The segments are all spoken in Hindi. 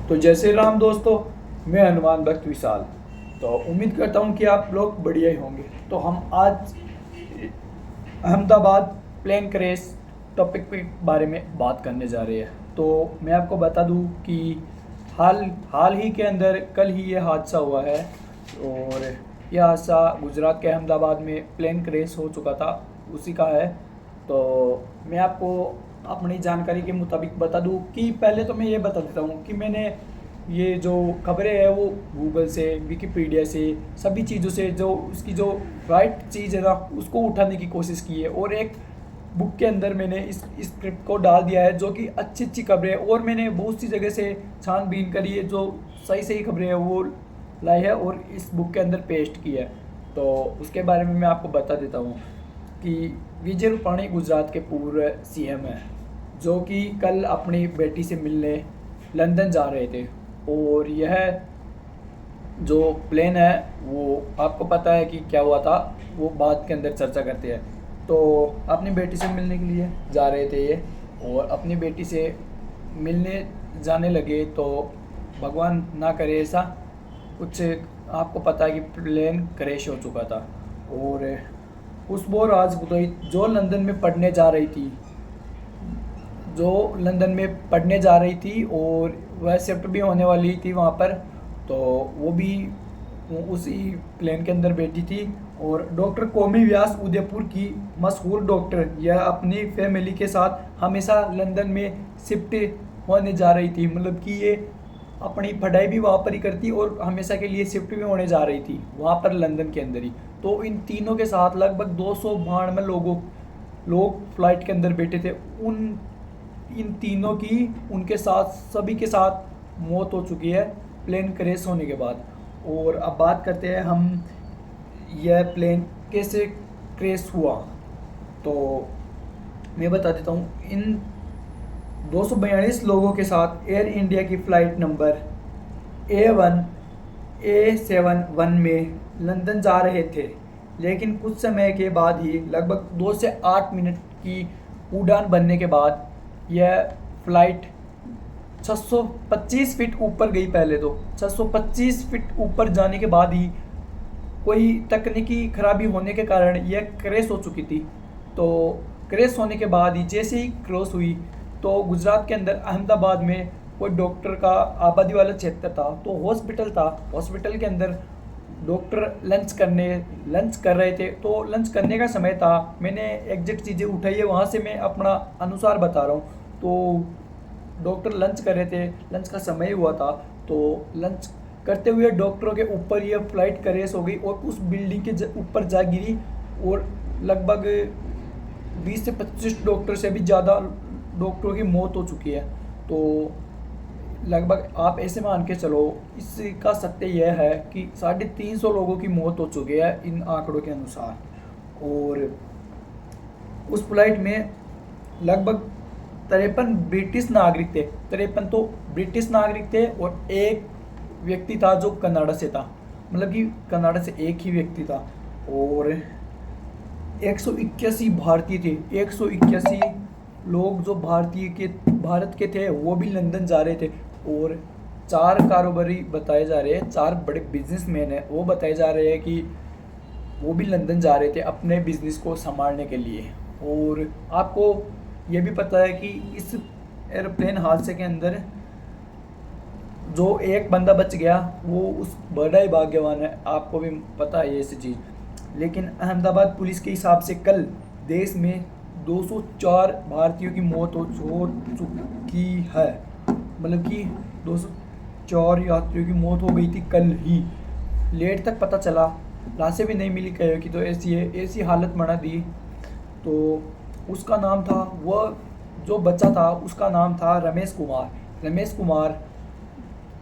तो जय श्री राम दोस्तों, मैं हनुमान भक्त विशाल। तो उम्मीद करता हूँ कि आप लोग बढ़िया ही होंगे। तो हम आज अहमदाबाद प्लेन क्रैश टॉपिक के बारे में बात करने जा रहे हैं। तो मैं आपको बता दूं कि हाल हाल ही के अंदर कल ही ये हादसा हुआ है और यह हादसा गुजरात के अहमदाबाद में प्लेन क्रैश हो चुका था, उसी का है। तो मैं आपको अपनी जानकारी के मुताबिक बता दूं कि पहले तो मैं ये बता देता हूँ कि मैंने ये जो खबरें हैं वो गूगल से, विकिपीडिया से, सभी चीज़ों से जो उसकी जो राइट चीज़ है ना उसको उठाने की कोशिश की है और एक बुक के अंदर मैंने इस स्क्रिप्ट को डाल दिया है जो कि अच्छी अच्छी खबरें, और मैंने बहुत सी जगह से छानबीन करी है जो सही सही खबरें हैं वो लाई है और इस बुक के अंदर पेस्ट की है। तो उसके बारे में मैं आपको बता देता हूँ कि विजय रूपाणी गुजरात के पूर्व सीएम हैं जो कि कल अपनी बेटी से मिलने लंदन जा रहे थे। और यह जो प्लेन है वो आपको पता है कि क्या हुआ था, वो बात के अंदर चर्चा करते हैं। तो अपनी बेटी से मिलने के लिए जा रहे थे ये, और अपनी बेटी से मिलने जाने लगे तो भगवान ना करे ऐसा कुछ, आपको पता है कि प्लेन क्रैश हो चुका था। और खुशबू राजपूत जो लंदन में पढ़ने जा रही थी, और वह शिफ्ट भी होने वाली थी वहाँ पर, तो वो भी उसी प्लेन के अंदर बैठी थी। और डॉक्टर कोमी व्यास उदयपुर की मशहूर डॉक्टर, यह अपनी फैमिली के साथ हमेशा लंदन में शिफ्ट होने जा रही थी, मतलब कि ये अपनी पढ़ाई भी वहाँ पर ही करती और हमेशा के लिए शिफ्ट भी होने जा रही थी वहाँ पर लंदन के अंदर ही। तो इन तीनों के साथ लगभग 292 लोग फ्लाइट के अंदर बैठे थे। इन तीनों की उनके साथ सभी के साथ मौत हो चुकी है प्लेन क्रैश होने के बाद। और अब बात करते हैं हम, यह प्लेन कैसे क्रैश हुआ। तो मैं बता देता हूँ, इन 242 लोगों के साथ एयर इंडिया की फ़्लाइट नंबर A1A71 में लंदन जा रहे थे, लेकिन कुछ समय के बाद ही लगभग 2 से 8 मिनट की उड़ान बनने के बाद यह फ़्लाइट 625 फीट ऊपर गई। पहले तो 625 फीट ऊपर जाने के बाद ही कोई तकनीकी खराबी होने के कारण यह क्रैश हो चुकी थी। तो क्रैश होने के बाद ही जैसे ही क्रॉस हुई तो गुजरात के अंदर अहमदाबाद में कोई डॉक्टर का आबादी वाला क्षेत्र था, तो हॉस्पिटल था। हॉस्पिटल के अंदर डॉक्टर लंच कर रहे थे। तो लंच करने का समय था, मैंने एग्जैक्ट चीज़ें उठाई है वहाँ से, मैं अपना अनुसार बता रहा हूँ। तो डॉक्टर लंच कर रहे थे, लंच का समय हुआ था, तो लंच करते हुए डॉक्टरों के ऊपर यह फ्लाइट क्रैश हो गई और उस बिल्डिंग के ऊपर जा गिरी और लगभग 20 से 25 डॉक्टर से भी ज़्यादा डॉक्टरों की मौत हो चुकी है। तो लगभग आप ऐसे मान के चलो, इसका सत्य यह है कि 350 लोगों की मौत हो चुकी है इन आंकड़ों के अनुसार। और उस फ्लाइट में लगभग 53 ब्रिटिश नागरिक थे। 53 तो ब्रिटिश नागरिक थे और एक व्यक्ति था जो कनाडा से था, मतलब कि कनाडा से एक ही व्यक्ति था। और 181 भारतीय थे। 181 लोग जो भारत के थे वो भी लंदन जा रहे थे। और 4 कारोबारी बताए जा रहे हैं, 4 बड़े बिजनेसमैन हैं, वो बताए जा रहे हैं कि वो भी लंदन जा रहे थे अपने बिजनेस को संभालने के लिए। और आपको ये भी पता है कि इस एयरप्लेन हादसे के अंदर जो एक बंदा बच गया वो उस बड़ा ही भाग्यवान है, आपको भी पता है ये ऐसी चीज़। लेकिन अहमदाबाद पुलिस के हिसाब से कल देश में 204 भारतीयों की मौत हो चुकी है, मतलब कि 204 यात्रियों की मौत हो गई थी कल ही। लेट तक पता चला, लाशें भी नहीं मिली कहीं की, तो ऐसी हालत बना दी। तो उसका नाम था, वह जो बच्चा था उसका नाम था रमेश कुमार। रमेश कुमार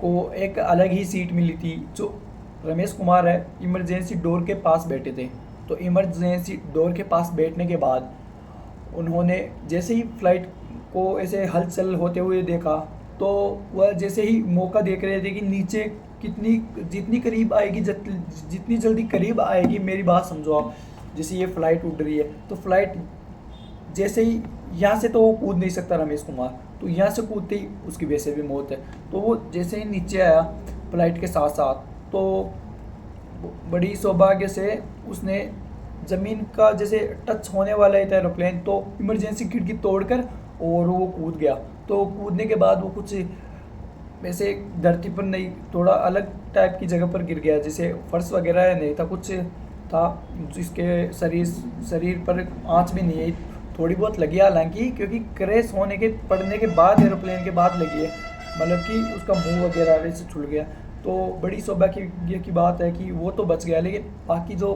को एक अलग ही सीट मिली थी। जो रमेश कुमार है, इमरजेंसी डोर के पास बैठे थे। तो इमरजेंसी डोर के पास बैठने के बाद उन्होंने जैसे ही फ्लाइट को ऐसे हलचल होते हुए देखा, तो वह जैसे ही मौका देख रहे थे कि नीचे जितनी करीब आएगी, जितनी जल्दी करीब आएगी, मेरी बात समझो आप, जैसे ये फ़्लाइट उड़ रही है तो फ्लाइट जैसे ही यहाँ से तो वो कूद नहीं सकता रमेश कुमार, तो यहाँ से कूदते ही उसकी वैसे भी मौत है। तो वो जैसे ही नीचे आया फ्लाइट के साथ साथ, तो बड़ी सौभाग्य से उसने ज़मीन का जैसे टच होने वाला ही था एरोप्लेन, तो इमरजेंसी खिड़की तोड़कर और वो कूद गया। तो कूदने के बाद वो कुछ वैसे धरती पर नहीं, थोड़ा अलग टाइप की जगह पर गिर गया, जैसे फर्श वगैरह नहीं था, कुछ था जिसके शरीर शरीर पर आंच भी नहीं आई, थोड़ी बहुत लगी हालांकि, क्योंकि क्रैश होने के पड़ने के बाद एरोप्लेन के बाद लगी है, मतलब कि उसका मुंह वगैरह वैसे छुल गया। तो बड़ी सौभाग्य की बात है कि वो तो बच गया, लेकिन बाकी जो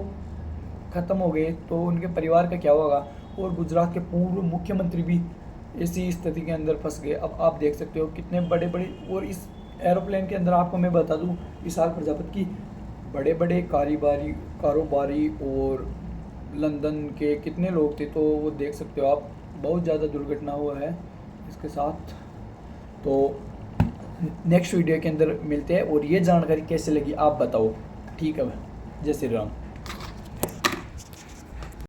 ख़त्म हो गए तो उनके परिवार का क्या होगा। और गुजरात के पूर्व मुख्यमंत्री भी इसी स्थिति के अंदर फंस गए। अब आप देख सकते हो कितने बड़े बड़े, और इस एरोप्लेन के अंदर आपको मैं बता दूं विशाल प्रजापति की बड़े बड़े कारोबारी और लंदन के कितने लोग थे। तो वो देख सकते हो आप, बहुत ज़्यादा दुर्घटना हुआ है इसके साथ। तो नेक्स्ट वीडियो के अंदर मिलते हैं, और ये जानकारी कैसे लगी आप बताओ। ठीक है, जय श्री राम।